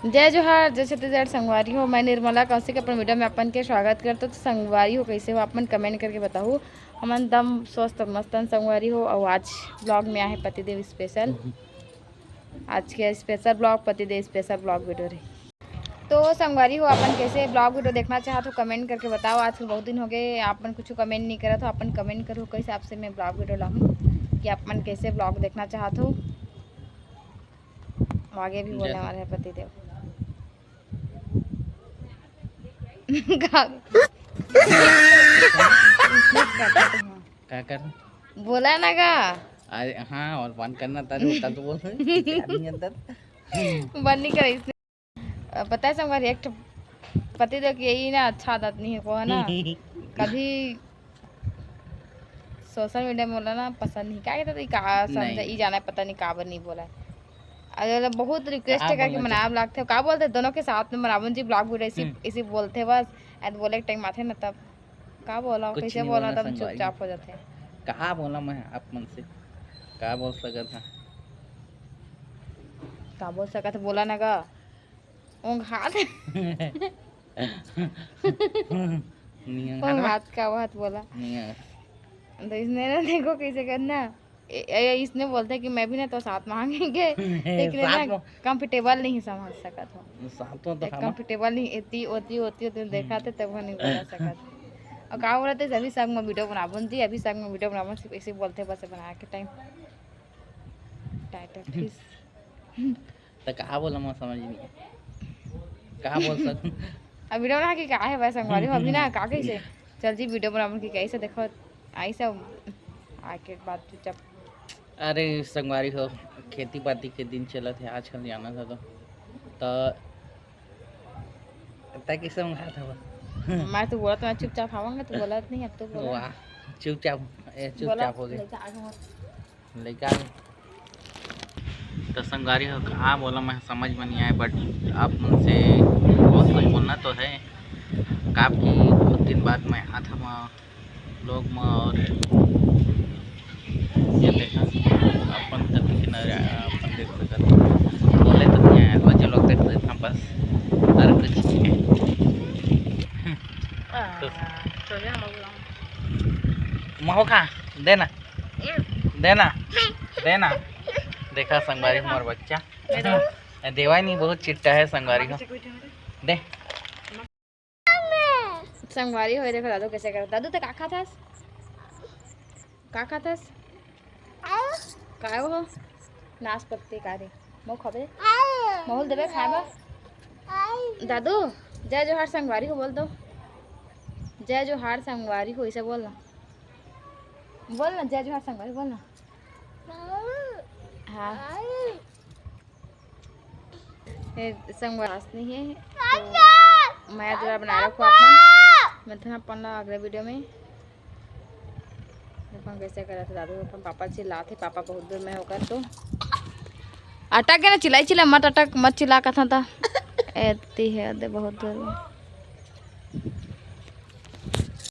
जय जोहार, जय छत्तीसगढ़। संगवारी हो, मैं निर्मला कौशिक अपन वीडियो में अपन के स्वागत करता। तो संगवारी हो कैसे हो अपन कमेंट करके बताओ। हमन दम स्वस्थ मस्तन संगवारी हो। और आज ब्लॉग में आए पतिदेव स्पेशल। आज के स्पेशल ब्लॉग पतिदेव स्पेशल ब्लॉग वीडियो रही। तो संगवारी हो अपन कैसे ब्लॉग वीडियो देखना चाहो तो कमेंट करके बताओ। आज बहुत दिन हो गए अपन कुछ कमेंट नहीं करा, तो अपन कमेंट करो कैसे हिसाब से मैं ब्लॉग वीडियो लाऊँ कि अपन कैसे ब्लॉग देखना चाहते हो। आगे भी बोलने वाले हैं पतिदेव। क्या कर बोला ना का हाँ और बंद करना था उल्टा तो बोल अंदर बंद नहीं करे इसने। पता है संगवारी एक पतिदेव की यही ना अच्छा आदत नहीं है को है ना। कभी सोशल मीडिया में बोला ना पसंद नहीं क्या कहते का समझा ई जाना पता नहीं काबर नहीं बोला है। अगर बहुत रिक्वेस्ट है कि मनाब लागते का बोलते दोनों के साथ में मनावन जी ब्लॉग वीडियो इसी बोलते बस ऐड बोले टाइम आते ना तब का बोला कैसे बोला तब चुपचाप हो जाते हैं। कहाँ बोला मैं आप मन से का बोल सका था का बोल सका था बोला ना का ऊँग हाथ हाथ का हाथ बोला तो इसने ना देखो कैसे करना इसने बोलते कि मैं भी ना तो साथ मांगेंगे लेकिन ना कंफर्टेबल नहीं समझ सका था कंफर्टेबल नहीं इतनी होती देखा थे तब नहीं बना सका था। और का बोला थे सभी संग में वीडियो बनाबन जी अभी संग में वीडियो बनाबन सिर्फ ऐसे बोलते बस बना के टाइम टाइटल फिश तो कहा बोला मैं समझ नहीं कहा बोल सकूं अब वीडियो बना के का है भाई संगवारी हो अभी ना का कैसे चल जी वीडियो बनाबन की कैसे देखो आई सब आके बात चुपचाप। अरे संगवारी हो खेती बाती के दिन चला थे आजकल जाना था तो कैसे मंगाया था मैं तो बोला तो चुपचाप आवांगा तो बोला नहीं अब तो बोला चुपचाप हो गए लेकिन तो संगवारी हो कहाँ बोला मैं समझ में नहीं आया बट आप मुझसे बहुत कुछ बोलना तो है काप की बहुत दिन बाद मैं आया था लोग में और ये देखा अपन कभी किनारे अपन देख सकते बोले तो नहीं आया तो जो लोग देखते थे बस अरे कुछ महो खा देना देना देना देखा संगवारी हमारा बच्चा देवाई नहीं बहुत चिट्टा है संगवारी को दे संगवारी हो देखो दादू कैसे कर दादू तो का खाथस काय हो नाशपत्ती का रे मो खबे मोल देबे खाबा दादू जय जोहार संगवारी हो बोल दो जय जोहार संगवारी हो ऐसे बोलना जय जोहार संगवारी बोलना हाँ संगवारी नहीं है तो मैं जो बना रखूँ अपन मैं था पढ़ना अगले वीडियो में अपन कैसे करा था दादू अपन पापा चिल्लाते पापा बहुत दूर में होकर तो अटक गया ना चिल्ला मत अटक मत चिल्ला का था एती है बहुत दूर में।